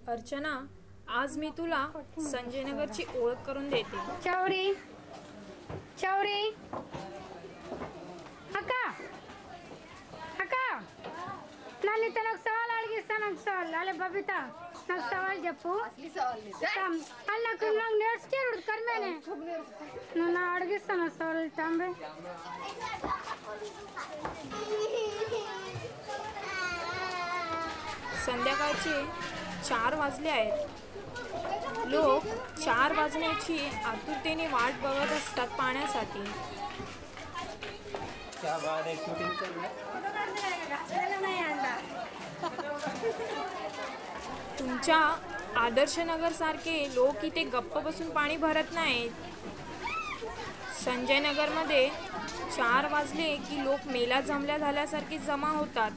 अर्चना, आज मी तुला संजयनगरची ओळख करून देते. चौरी चौरी अक्का अक्का नानी तनक सवाल अड़गिस्तान सवाल अले बबीता నాకు సవాల్ చెప్పు అల్ల నాకు నేర్చుకోరు కర్మేనే నేను అడిగిస్తాను సవాల్ తంబే संध्याकाळचे 4 वाजले आहेत. लोक 4 वाजण्याची आतुरतेने वाट बघत असतात पाण्यासाठी. तुमच्या आदर्शनगर सारखे लोक इथे गप्प बसून पाणी भरत नाहीत. संजयनगरमध्ये 4 वाजले की लोक मेला जमल्या झाल्यासारखे जमा होतात.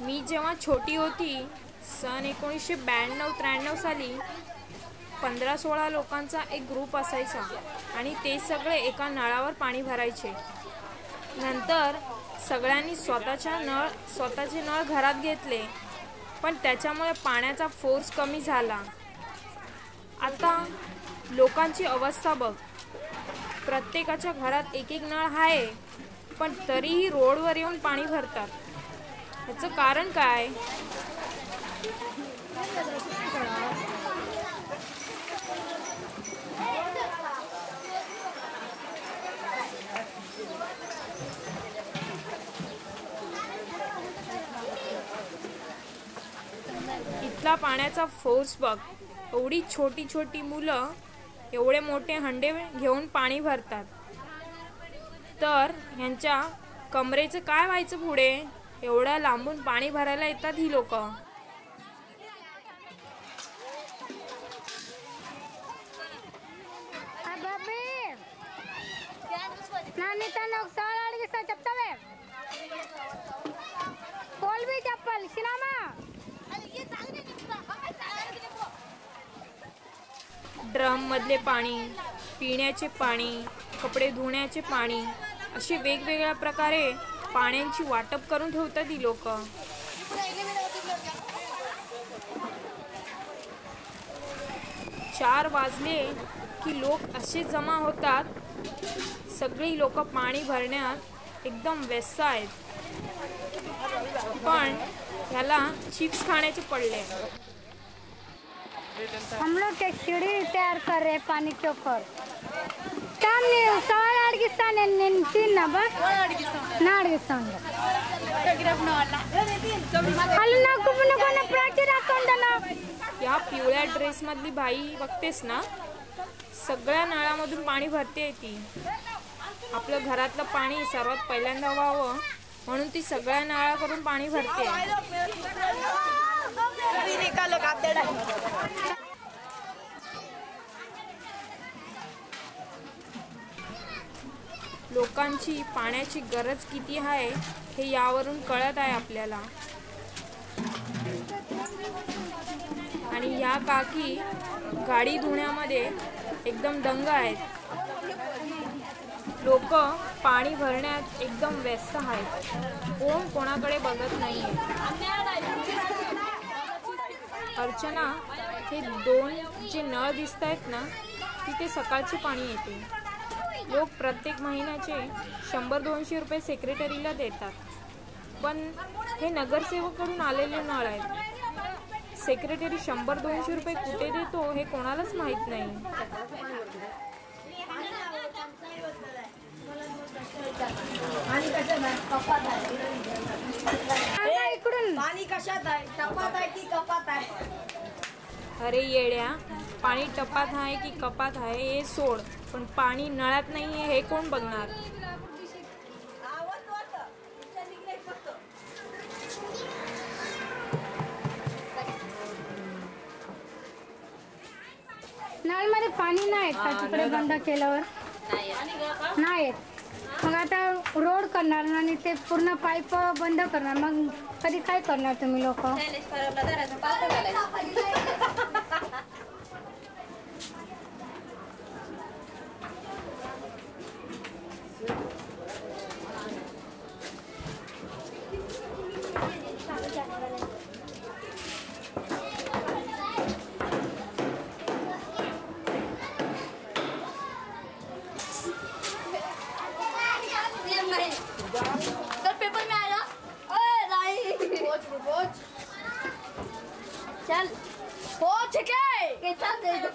मी जेव्हा छोटी होती सन 1992-93 साली 15-16 लोकांचा एक ग्रुप असायचा आणि ते सगळे एका नळावर पाणी भरायचे. नंतर सगळ्यांनी स्वतःचे नळ घरात घेतले, पण त्याच्यामुळे पाण्याचा फोर्स कमी झाला. आता लोकांची अवस्था बघ. प्रत्येकाच्या घरात एक एक नळ आहे, पण तरीही रोडवर येऊन पाणी भरतात. याचं कारण काय? इथला पाण्याचा फोर्स बघ. एवढी छोटी छोटी मुलं एवढे मोठे हंडे घेऊन पाणी भरतात. तर ह्यांच्या कमरेचं काय व्हायचं पुढे? एवढ्या लांबून पाणी भरायला येतात ही लोक. ड्रम मधले पाणी, पिण्याचे पाणी, कपडे धुण्याचे पाणी असे वेगवेगळ्या प्रकारे पाण्याची वाटप करून ठेवतात ही लोक. चार वाजले की लोक असे जमा होतात. सगळी लोक पाणी भरण्यात एकदम व्यस्त आहेत, पण ह्याला चिप्स खाण्याचे पडले. हम लोग एक सीढ़ी तैयार कर रहे पानी के ऊपर. सामने सवाल अड़गिस्तान तीन ना बस ना अड़गिस्तान या पिवळ्या ड्रेस मधली बाई बघतेस ना, सगळ्या नळामधून पाणी भरते ती. आपलं घरातलं पाणी सर्वात पहिल्यांदा व्हावं म्हणून ती सगळ्या नळाकडून पाणी भरते. लोकांची पाण्याची गरज किती आहे हे यावरून कळत आहे आपल्याला. आणि ह्या काकी गाडी धुण्यामध्ये एकदम दंग आहेत. लोक पाणी भरण्यात एकदम व्यस्त आहेत. कोण कोणाकडे बघत नाही. अर्चना, हे 2 जे नळ दिसत आहेत ना, तिथे सकाळचे पाणी येते. लोक प्रत्येक महिन्याचे 100-200 रुपये सेक्रेटरीला देतात, पण हे नगरसेवकाकडून आलेले नळ आहेत. सेक्रेटरी 100-200 रुपये कुठे देतो हे कोणालाच माहीत नाही. पाणी कशात आहे? टपात आहे की कपात आहे? अरे येड्या, पाणी टपात आहे की कपात आहे हे सोड, पण पाणी नळात नाही हे कोण बघणार? नळमध्ये पाणी नाही का तिकडे बंद केल्यावर? नाही. मग आता रोड करणार आणि ते पूर्ण पाईप बंद करणार, मग कधी काय करणार तुम्ही लोक? जाने वाला चल पहुंच गए कितना दे दो